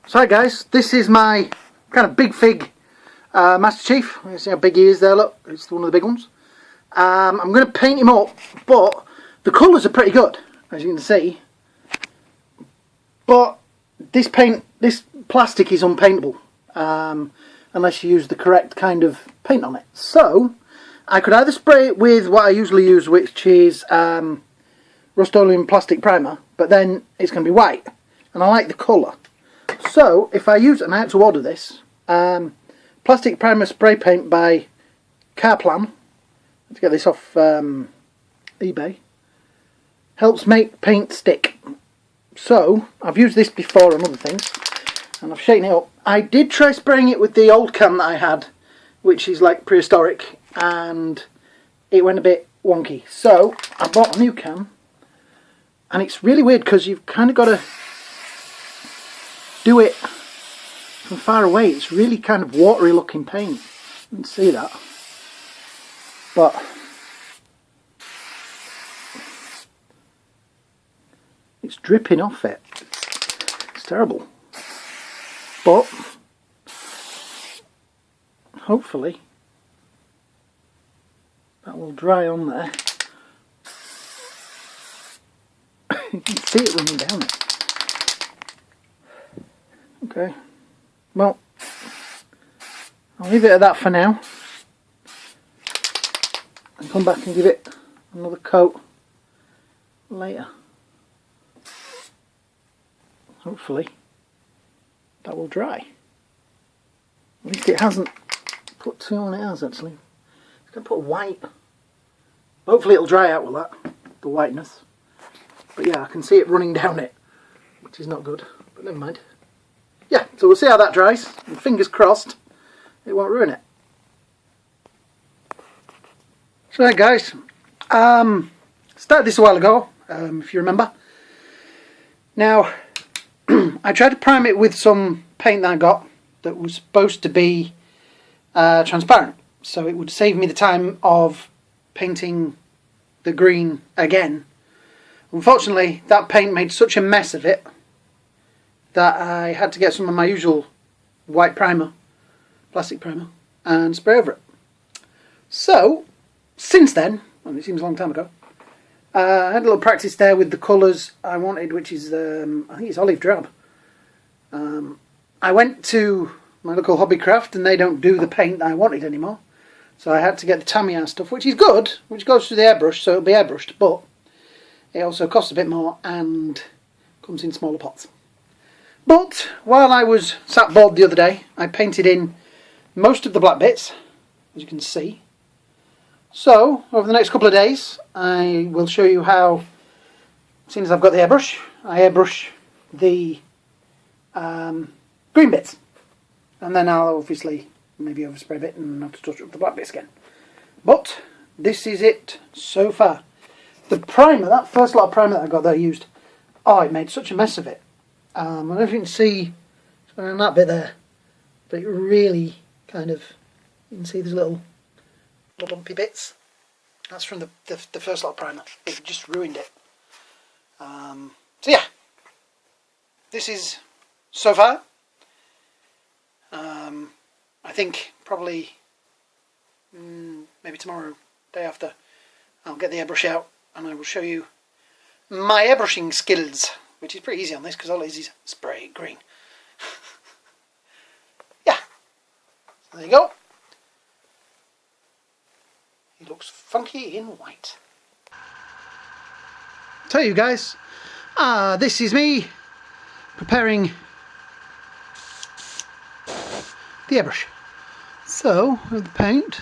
So hi guys, this is my kind of big fig Masterchief. You see how big he is there, look, it's one of the big ones. I'm going to paint him up, but the colours are pretty good, as you can see. But this plastic is unpaintable, unless you use the correct kind of paint on it. So, I could either spray it with what I usually use, which is Rust-Oleum plastic primer, but then it's going to be white, and I like the colour. So, if I use, and I had to order this, plastic primer spray paint by Carplan, let's get this off eBay, helps make paint stick. So, I've used this before on other things, and I've shaken it up. I did try spraying it with the old can that I had, which is like prehistoric, and it went a bit wonky. So, I bought a new can, and it's really weird because you've kind of got to do it from far away. It's really kind of watery looking paint. You can see that. But it's dripping off it. It's terrible. But hopefully that will dry on there. You can see it running down it. Okay, well, I'll leave it at that for now and come back and give it another coat later. Hopefully that will dry. At least it hasn't put too on, it has actually. It's going to put white. Hopefully it'll dry out with that, the whiteness. But yeah, I can see it running down it, which is not good, but never mind. Yeah, so we'll see how that dries, and fingers crossed it won't ruin it. So there guys, started this a while ago, if you remember. Now, I tried to prime it with some paint that I got that was supposed to be transparent, so it would save me the time of painting the green again. Unfortunately, that paint made such a mess of it that I had to get some of my usual white primer, plastic primer, and spray over it. So, since then, and it seems a long time ago, I had a little practice there with the colours I wanted, which is, I think it's olive drab. I went to my local Hobbycraft and they don't do the paint that I wanted anymore. So I had to get the Tamiya stuff, which is good, which goes through the airbrush, so it'll be airbrushed, but it also costs a bit more and comes in smaller pots. But while I was sat bored the other day, I painted in most of the black bits, as you can see. So, over the next couple of days, I will show you how, as soon as I've got the airbrush, I airbrush the green bits. And then I'll obviously maybe overspray a bit and have to touch up the black bits again. But this is it so far. The primer, that first lot of primer that I got that I used, oh, it made such a mess of it. I don't know if you can see on that bit there, but it really kind of, you can see there's little bumpy bits. That's from the first lot of primer. It just ruined it. So yeah, this is so far. I think probably maybe tomorrow, day after, I'll get the airbrush out and I will show you my airbrushing skills, which is pretty easy on this because all it is spray it green. Yeah, so there you go. He looks funky in white. Tell you guys, this is me preparing the airbrush. So, with the paint,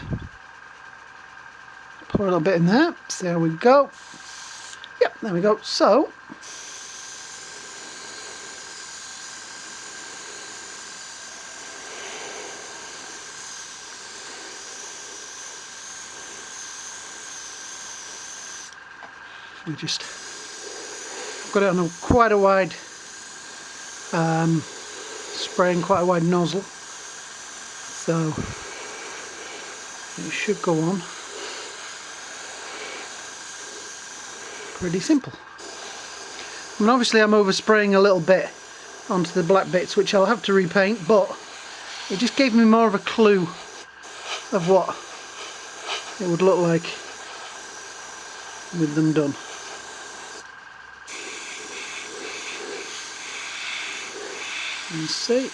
pour a little bit in there, see how we go. Yep, there we go. So, we just got it on quite a wide, spraying quite a wide nozzle, so it should go on pretty simple. And obviously I'm overspraying a little bit onto the black bits, which I'll have to repaint, but it just gave me more of a clue of what it would look like with them done. You see,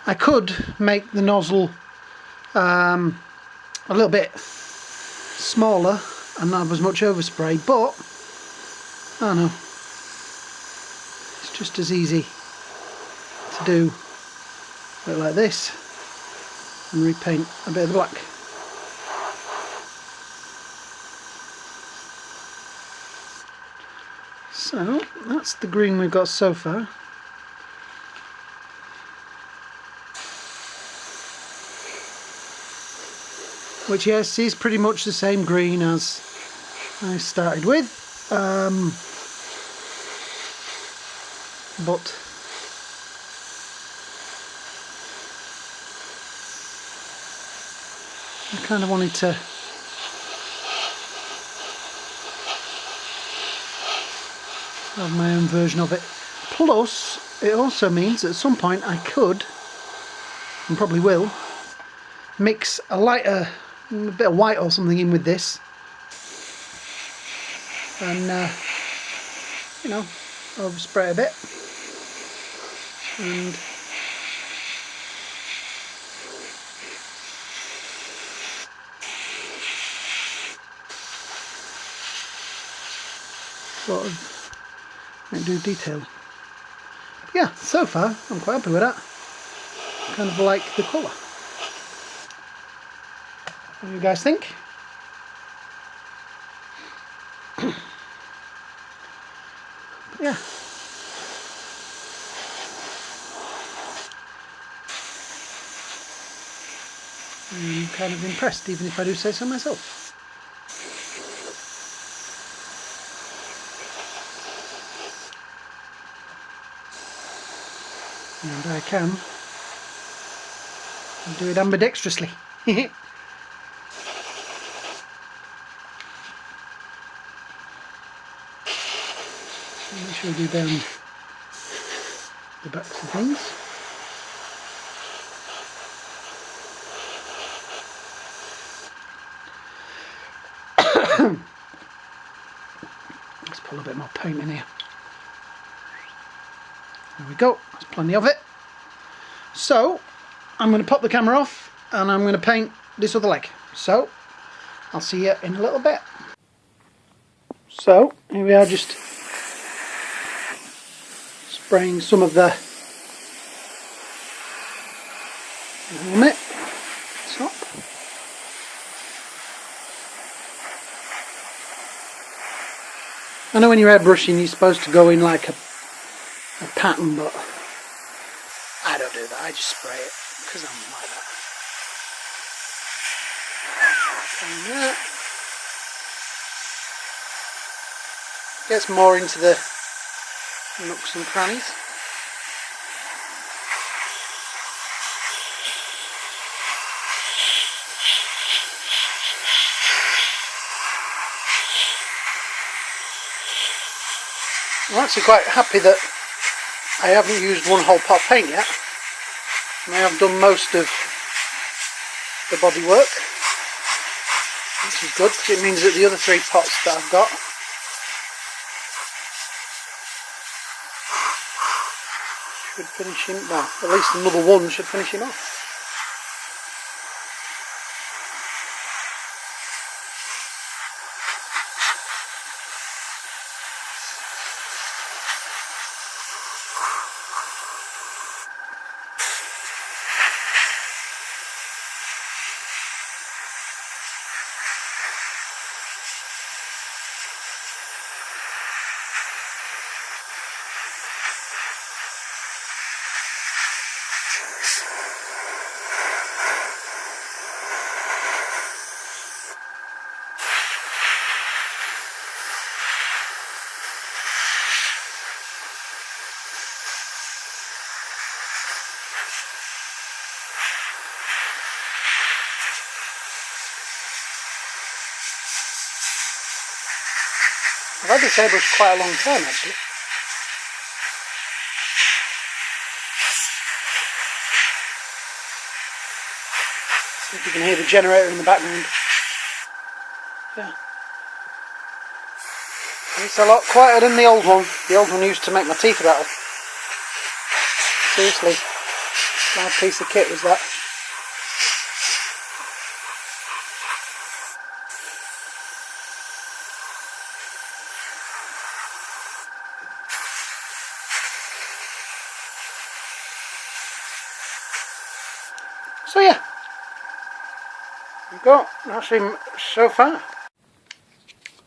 I could make the nozzle a little bit smaller and not have as much overspray, but I don't know, it's just as easy to do it like this and repaint a bit of the black. So that's the green we've got so far. Which, yes, is pretty much the same green as I started with, but I kind of wanted to have my own version of it. Plus, it also means that at some point I could, and probably will, mix a lighter, a bit of white or something in with this, and you know, overspray a bit, and sort of do detail. Yeah, so far I'm quite happy with that. Kind of like the colour. What do you guys think? Yeah. I'm kind of impressed, even if I do say so myself. And I can do it ambidextrously. Make sure we do down the backs of things. Let's pull a bit more paint in here. There we go, that's plenty of it. So I'm going to pop the camera off and I'm going to paint this other leg. So I'll see you in a little bit. So here we are, just spraying some of the helmet top. I know when you're airbrushing you're supposed to go in like a pattern, but I don't do that. I just spray it because I'm like that. And that gets more into the nooks and crannies. I'm actually quite happy that I haven't used one whole pot of paint yet, and I have done most of the body work, which is good because it means that the other 3 pots that I've got should finish him, well, at least another one should finish him off. I've I've had this airbrush quite a long time actually. See if you can hear the generator in the background. Yeah. It's a lot quieter than the old one. The old one used to make my teeth rattle. Seriously. Bad piece of kit was that. So yeah, we've got nothing so far.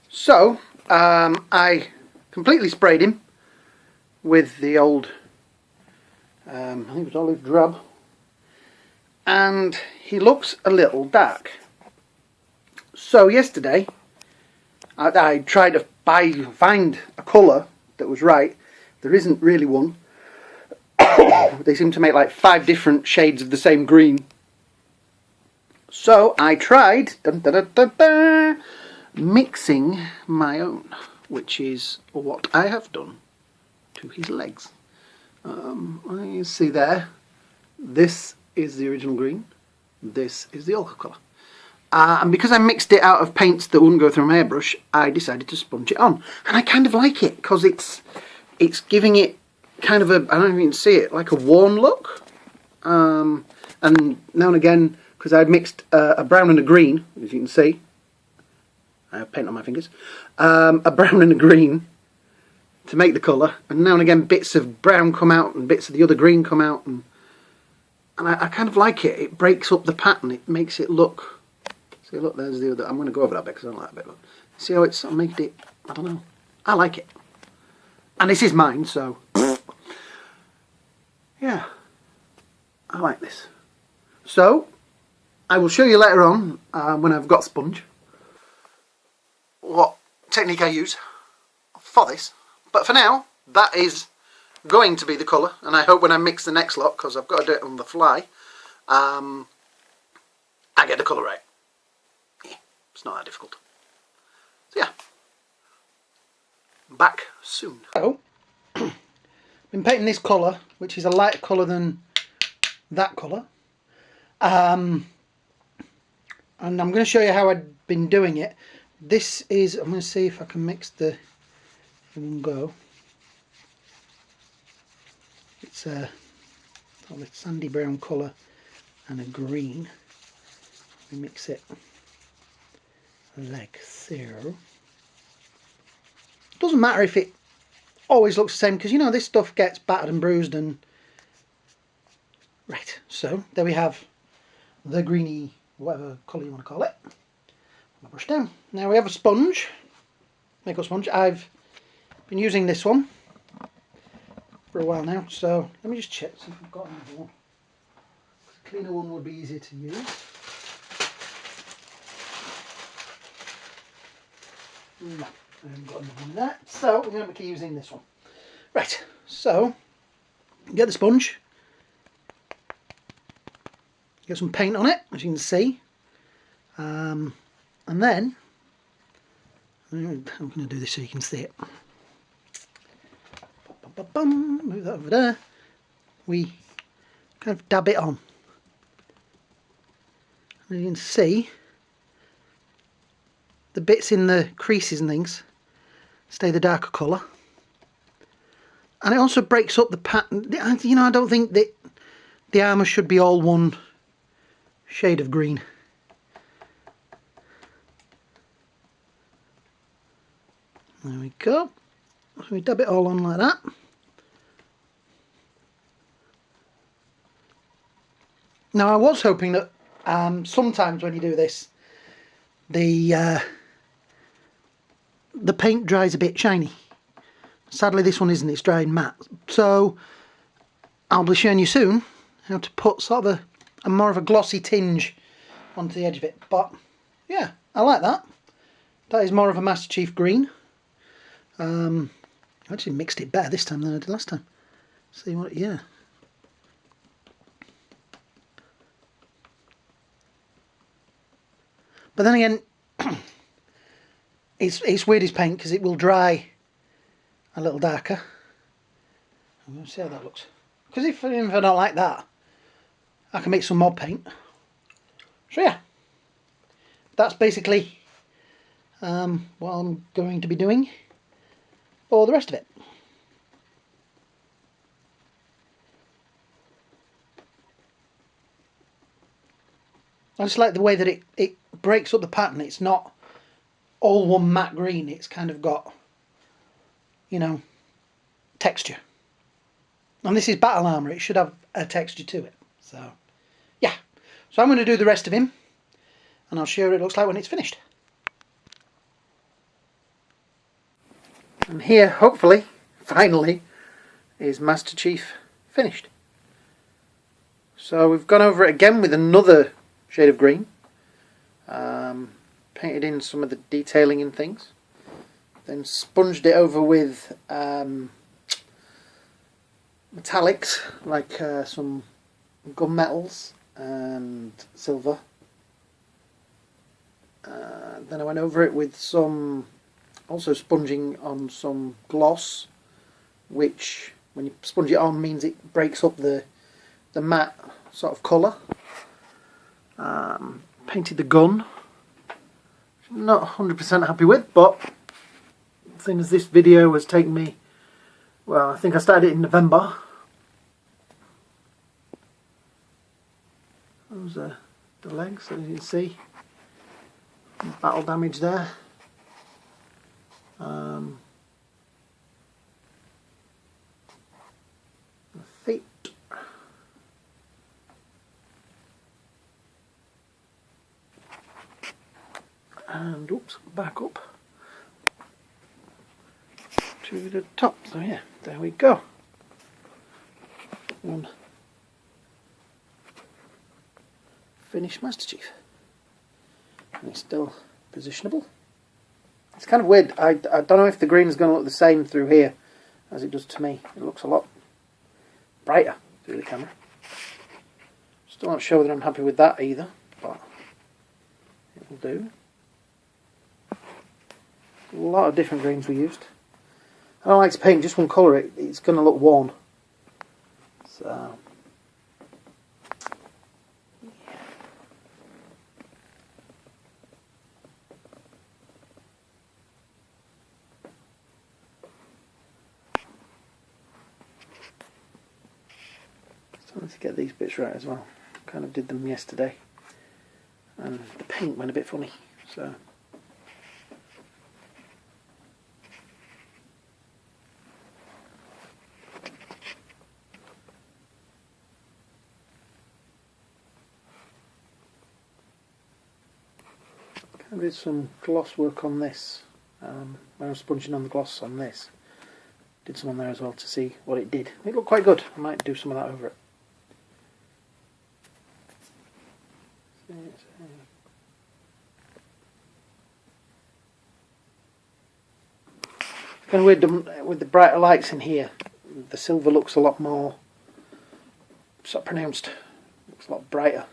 So I completely sprayed him with the old, I think it was olive drab, and he looks a little dark. So yesterday I tried to find a colour that was right. There isn't really one. They seem to make like 5 different shades of the same green. So I tried mixing my own, which is what I have done to his legs. You see there, this is the original green, this is the ochre colour. And because I mixed it out of paints that wouldn't go through my airbrush, I decided to sponge it on. And I kind of like it, because it's giving it kind of a, I don't even see it, like a warm look. And now and again, because I'd mixed a brown and a green, as you can see, I have paint on my fingers, a brown and a green to make the colour, and now and again bits of brown come out and bits of the other green come out, and I kind of like it. It breaks up the pattern, it makes it look, see look, there's the other, I'm going to go over that bit because I don't like that bit, look. See how it's made it, I don't know, I like it. And this is mine, so yeah, I like this. So I will show you later on, when I've got sponge, what technique I use for this. But for now, that is going to be the colour, and I hope when I mix the next lot, because I've got to do it on the fly, I get the colour right. Yeah, it's not that difficult. So yeah, back soon. So, been painting this colour, which is a lighter colour than that colour. And I'm going to show you how I've been doing it. This is, I'm going to see if I can mix the in one go. It's a sandy brown colour and a green. We mix it like so. Doesn't matter if it always looks the same, because you know this stuff gets battered and bruised and right. So there we have the greeny, whatever colour you want to call it. My brush down. Now we have a sponge, makeup sponge. I've been using this one for a while now, so let me just check, see if I've got another one. A cleaner one would be easier to use. No, I haven't got another one in there, so we're going to keep using this one. Right, so get the sponge, get some paint on it, as you can see, and then I'm going to do this so you can see it. Move that over there. We kind of dab it on. And you can see the bits in the creases and things stay the darker colour. And it also breaks up the pattern. You know, I don't think that the armour should be all one shade of green. There we go. So we dab it all on like that. Now I was hoping that sometimes when you do this, the paint dries a bit shiny. Sadly this one isn't, it's drying matte. So I'll be showing you soon how to put sort of a more of a glossy tinge onto the edge of it. But yeah, I like that. That is more of a Masterchief green. I actually mixed it better this time than I did last time. See what, yeah. But then again, it's weird, his paint, because it will dry a little darker. I'm going to see how that looks. Because if I don't like that, I can make some mod paint. So yeah, that's basically what I'm going to be doing for the rest of it. I just like the way that it breaks up the pattern. It's not all one matte green. It's kind of got, you know, texture. And this is battle armour. It should have a texture to it. So, yeah. So I'm going to do the rest of him. And I'll show you what it looks like when it's finished. And here, hopefully, finally, is Master Chief finished. So we've gone over it again with another shade of green. Painted in some of the detailing and things. Then sponged it over with metallics, like some gunmetals and silver. Then I went over it with some, also sponging on some gloss, which when you sponge it on means it breaks up the matte sort of colour. Painted the gun, not 100% happy with, but seeing as this video has taken me, well, I think I started it in November. Those are the legs, as you can see. Battle damage there. The feet. And oops, back up to the top. So yeah, there we go. One finished Master Chief. And it's still positionable. It's kind of weird. I don't know if the green is going to look the same through here as it does to me. It looks a lot brighter through the camera. Still not sure whether I'm happy with that either, but it will do. A lot of different greens we used. I don't like to paint just one colour, it's going to look worn. So, yeah. Starting to get these bits right as well. Kind of did them yesterday. And the paint went a bit funny, so. I did some gloss work on this when I was sponging on the gloss on this. Did some on there as well to see what it did. It looked quite good. I might do some of that over it. It's kind of weird with the brighter lights in here. The silver looks a lot more sort of pronounced. Looks a lot brighter.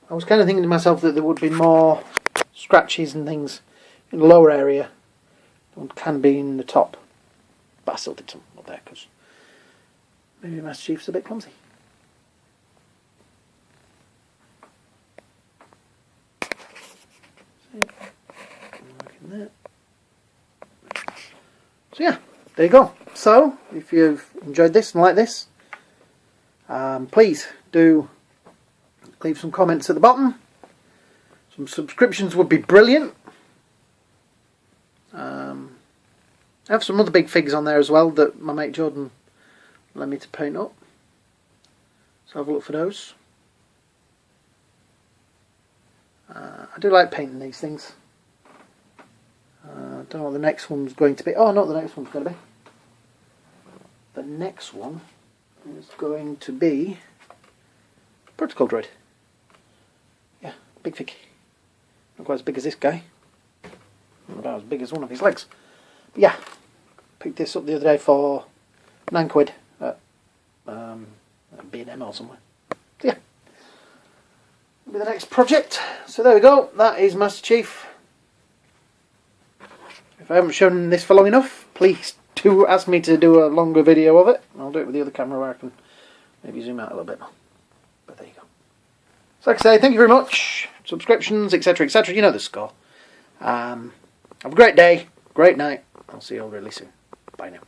I was kind of thinking to myself that there would be more scratches and things in the lower area than can be in the top, but I still did some up there because maybe Master Chief's a bit clumsy. So yeah, there you go. So if you've enjoyed this and like this, please do leave some comments at the bottom. Some subscriptions would be brilliant. I have some other big figs on there as well that my mate Jordan let me to paint up, so have a look for those. I do like painting these things. I don't know what the next one's going to be. Oh, not the next one's going to be. The next one is going to be Protocol Droid. Yeah, big fig. Not quite as big as this guy. Not about as big as one of his legs. But yeah, picked this up the other day for £9 B&M or somewhere. So yeah, that'll be the next project. So there we go. That is Masterchief. If I haven't shown this for long enough, please do ask me to do a longer video of it. I'll do it with the other camera where I can maybe zoom out a little bit more. But there you go. So like I say, thank you very much. Subscriptions, etc, etc. You know the score. Have a great day, great night. I'll see you all really soon. Bye now.